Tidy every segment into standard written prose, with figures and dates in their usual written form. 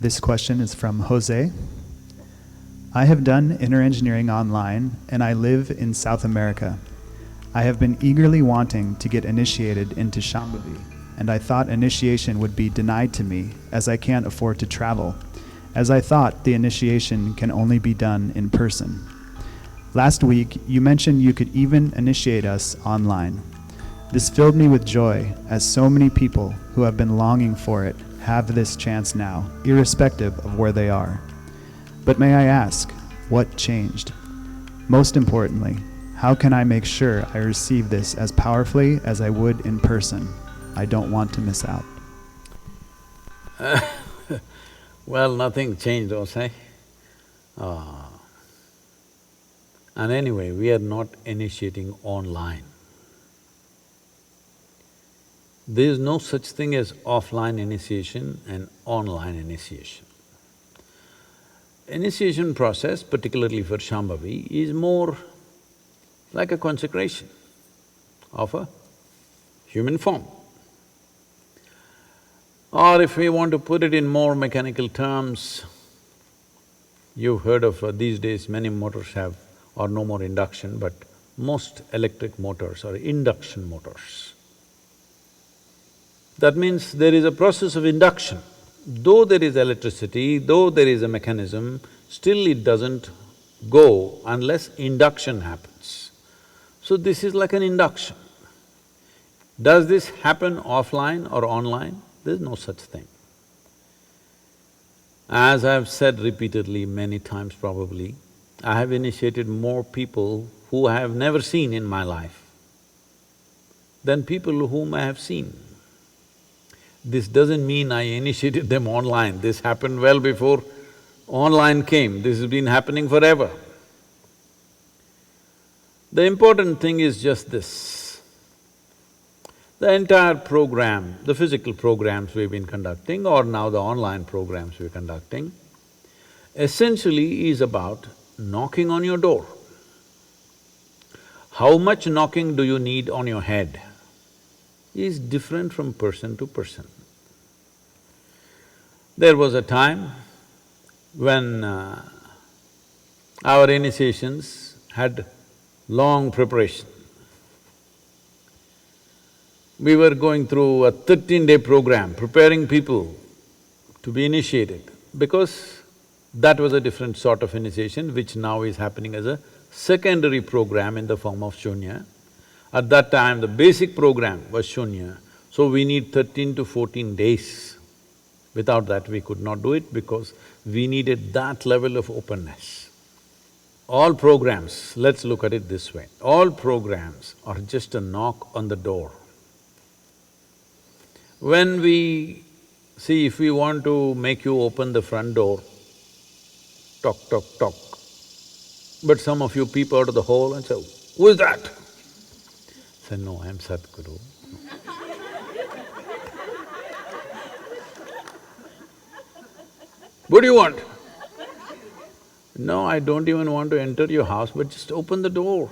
This question is from Jose. I have done inner engineering online and I live in South America. I have been eagerly wanting to get initiated into Shambhavi, and I thought initiation would be denied to me as I can't afford to travel, as I thought the initiation can only be done in person. Last week, you mentioned you could even initiate us online. This filled me with joy, as so many people who have been longing for it have this chance now, irrespective of where they are. But may I ask, what changed? Most importantly, how can I make sure I receive this as powerfully as I would in person? I don't want to miss out. Well, nothing changed, Jose. And anyway, we are not initiating online. There is no such thing as offline initiation and online initiation. Initiation process, particularly for Shambhavi, is more like a consecration of a human form. Or if we want to put it in more mechanical terms, you've heard of these days many motors have or no more induction, but most electric motors are induction motors. That means there is a process of induction. Though there is electricity, though there is a mechanism, still it doesn't go unless induction happens. So this is like an induction. Does this happen offline or online? There's no such thing. As I've said repeatedly, many times probably, I have initiated more people who I have never seen in my life than people whom I have seen. This doesn't mean I initiated them online, this happened well before online came, this has been happening forever. The important thing is just this. The entire program, the physical programs we've been conducting or now the online programs we're conducting, essentially is about knocking on your door. How much knocking do you need on your head is different from person to person. There was a time when our initiations had long preparation. We were going through a 13-day program, preparing people to be initiated, because that was a different sort of initiation which now is happening as a secondary program in the form of Shunya. At that time, the basic program was Shunya, so we need 13 to 14 days. Without that, we could not do it because we needed that level of openness. All programs, let's look at it this way, all programs are just a knock on the door. When we… see, if we want to make you open the front door, tock, tock, tock, but some of you peep out of the hole and say, "Who is that?" Say, "No, I'm Sadhguru." "What do you want?" "No, I don't even want to enter your house, but just open the door.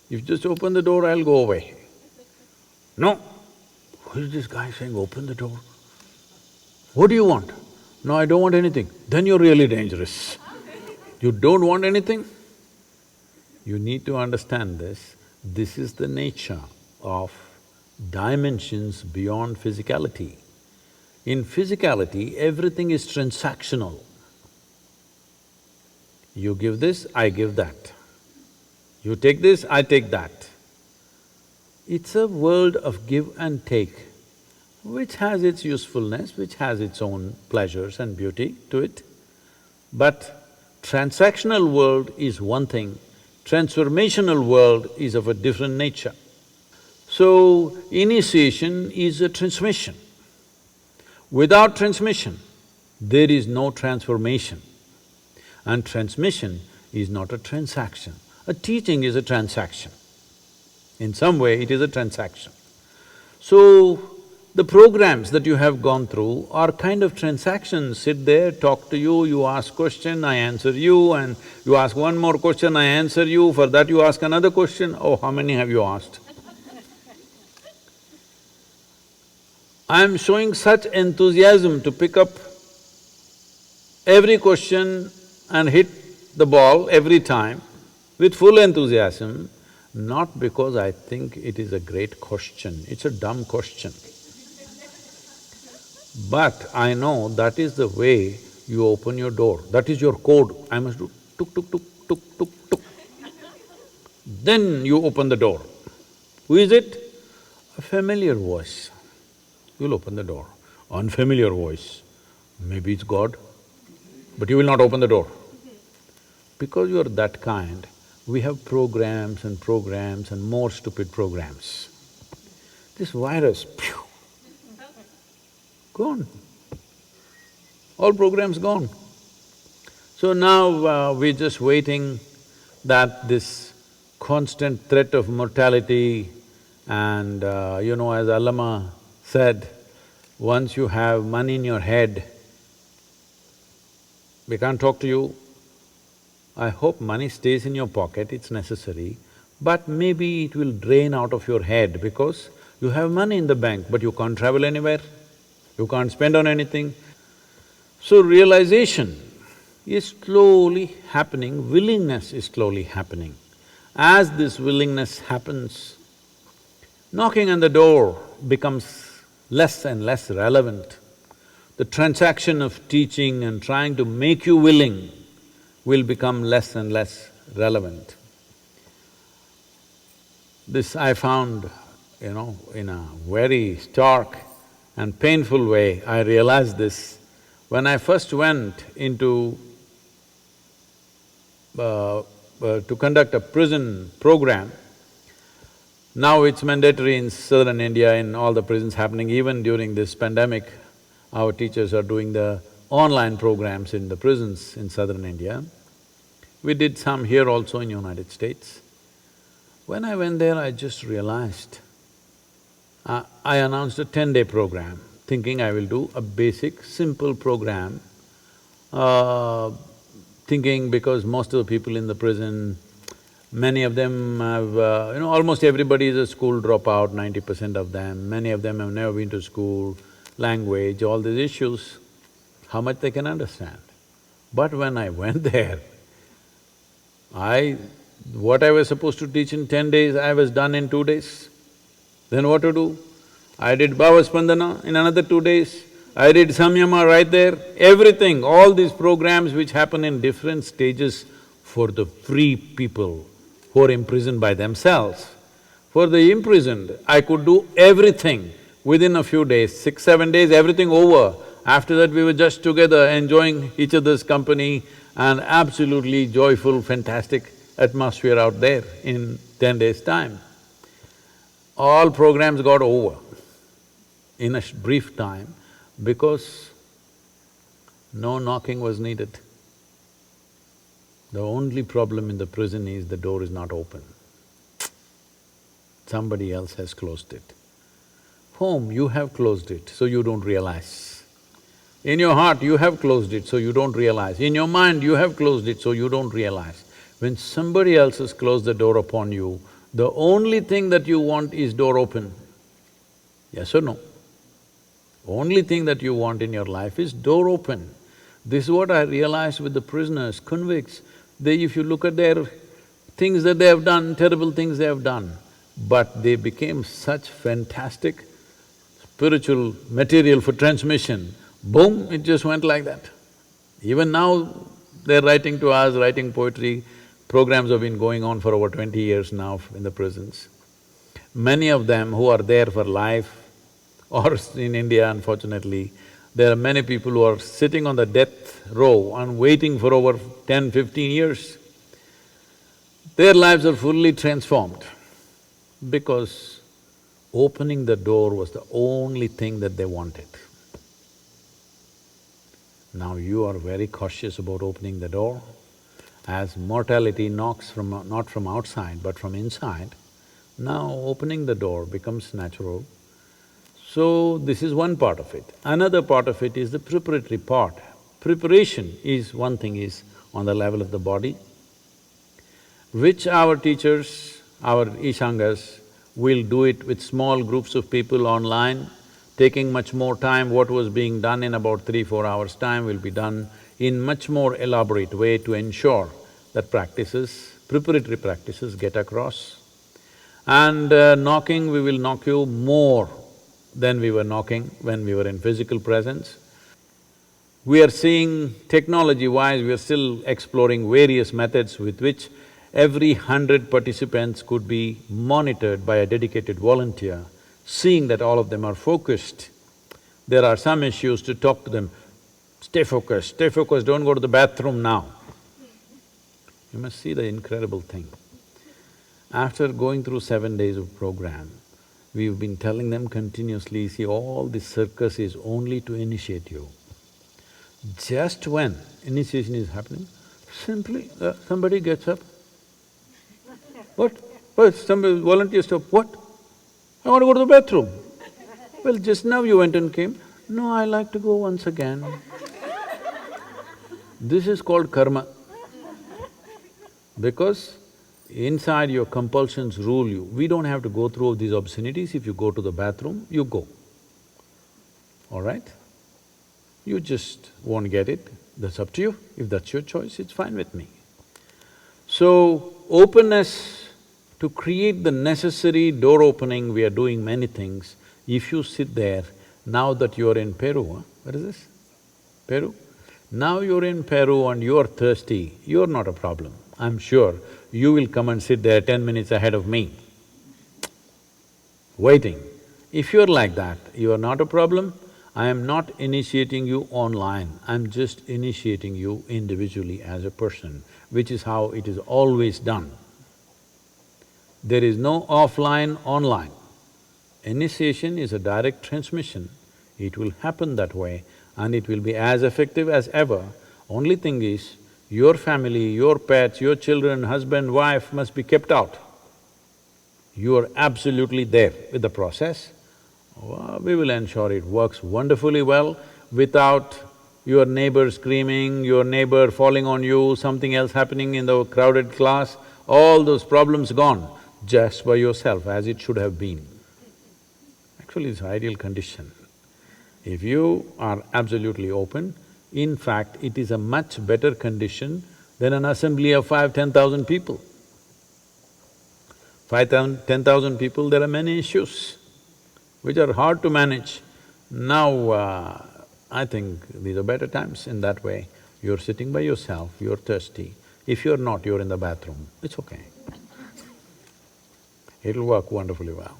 If you just open the door, I'll go away." "No." "Who is this guy saying, open the door? What do you want?" "No, I don't want anything." "Then you're really dangerous. You don't want anything?" You need to understand this. This is the nature of dimensions beyond physicality. In physicality, everything is transactional. You give this, I give that. You take this, I take that. It's a world of give and take, which has its usefulness, which has its own pleasures and beauty to it. But transactional world is one thing, transformational world is of a different nature. So, initiation is a transmission. Without transmission, there is no transformation. And transmission is not a transaction. A teaching is a transaction. In some way, it is a transaction. So, the programs that you have gone through are kind of transactions. Sit there, talk to you, you ask question, I answer you, and you ask one more question, I answer you, for that you ask another question. Oh, how many have you asked? I am showing such enthusiasm to pick up every question and hit the ball every time with full enthusiasm, not because I think it is a great question, it's a dumb question. But I know that is the way you open your door, that is your code. I must do tuk tuk tuk tuk tuk tuk. Then you open the door. Who is it? A familiar voice. You'll open the door. Unfamiliar voice, maybe it's God, but you will not open the door. Because you are that kind, we have programs and more stupid programs. This virus, phew, gone. All programs gone. So now we're just waiting that this constant threat of mortality and as Allama said, once you have money in your head, we can't talk to you. I hope money stays in your pocket, it's necessary, but maybe it will drain out of your head because you have money in the bank, but you can't travel anywhere, you can't spend on anything. So realization is slowly happening, willingness is slowly happening. As this willingness happens, knocking on the door becomes less and less relevant. The transaction of teaching and trying to make you willing will become less and less relevant. This I found, in a very stark and painful way, I realized this. When I first went into to conduct a prison program, now it's mandatory in southern India, in all the prisons happening, even during this pandemic, our teachers are doing the online programs in the prisons in southern India. We did some here also in United States. When I went there, I just realized, I announced a 10-day program, thinking I will do a basic, simple program, thinking because most of the people in the prison, many of them have… almost everybody is a school dropout, 90% of them. Many of them have never been to school, language, all these issues, how much they can understand. But when I went there, what I was supposed to teach in 10 days, I was done in 2 days. Then what to do? I did Bhava Spandana in another 2 days. I did Samyama right there, everything, all these programs which happen in different stages for the free people who are imprisoned by themselves. For the imprisoned, I could do everything within a few days, 6-7 days, everything over. After that, we were just together enjoying each other's company and absolutely joyful, fantastic atmosphere out there in 10 days' time. All programs got over in a brief time because no knocking was needed. The only problem in the prison is the door is not open. Somebody else has closed it. Home, you have closed it, so you don't realize. In your heart, you have closed it, so you don't realize. In your mind, you have closed it, so you don't realize. When somebody else has closed the door upon you, the only thing that you want is door open. Yes or no? Only thing that you want in your life is door open. This is what I realized with the prisoners, convicts. If you look at their things that they have done, terrible things they have done, but they became such fantastic spiritual material for transmission, boom, it just went like that. Even now, they're writing to us, writing poetry. Programs have been going on for over 20 years now in the prisons. Many of them who are there for life, or in India, unfortunately, there are many people who are sitting on the death row and waiting for over 10, 15 years. Their lives are fully transformed because opening the door was the only thing that they wanted. Now you are very cautious about opening the door. As mortality knocks not from outside but from inside, now opening the door becomes natural. So this is one part of it. Another part of it is the preparatory part. Preparation is… one thing is on the level of the body, which our teachers, our Ishangas will do it with small groups of people online taking much more time. What was being done in about 3-4 hours' time will be done in much more elaborate way to ensure that preparatory practices get across. And knocking, we will knock you more than we were knocking when we were in physical presence. We are seeing technology-wise, we are still exploring various methods with which every 100 participants could be monitored by a dedicated volunteer, seeing that all of them are focused. There are some issues to talk to them, stay focused, don't go to the bathroom now. You must see the incredible thing. After going through 7 days of program, we've been telling them continuously, see, all this circus is only to initiate you. Just when initiation is happening, simply somebody gets up. What? What? Somebody volunteers stop, what? I want to go to the bathroom. Well, just now you went and came. No, I like to go once again. This is called karma. Because inside your compulsions rule you. We don't have to go through these obscenities. If you go to the bathroom, you go, all right? You just won't get it, that's up to you. If that's your choice, it's fine with me. So, openness to create the necessary door opening, we are doing many things. If you sit there, now that you're in Peru, what is this? Peru? Now you're in Peru and you're thirsty, you're not a problem. I'm sure you will come and sit there 10 minutes ahead of me, waiting. If you're like that, you are not a problem. I am not initiating you online, I'm just initiating you individually as a person, which is how it is always done. There is no offline, online. Initiation is a direct transmission. It will happen that way and it will be as effective as ever. Only thing is, your family, your pets, your children, husband, wife must be kept out. You are absolutely there with the process. We will ensure it works wonderfully well without your neighbor screaming, your neighbor falling on you, something else happening in the crowded class, all those problems gone, just by yourself as it should have been. Actually, it's ideal condition. If you are absolutely open, in fact, it is a much better condition than an assembly of 5,000–10,000 people. 5,000–10,000 people, there are many issues which are hard to manage. Now, I think these are better times in that way. You're sitting by yourself, you're thirsty. If you're not, you're in the bathroom, it's okay. It'll work wonderfully well.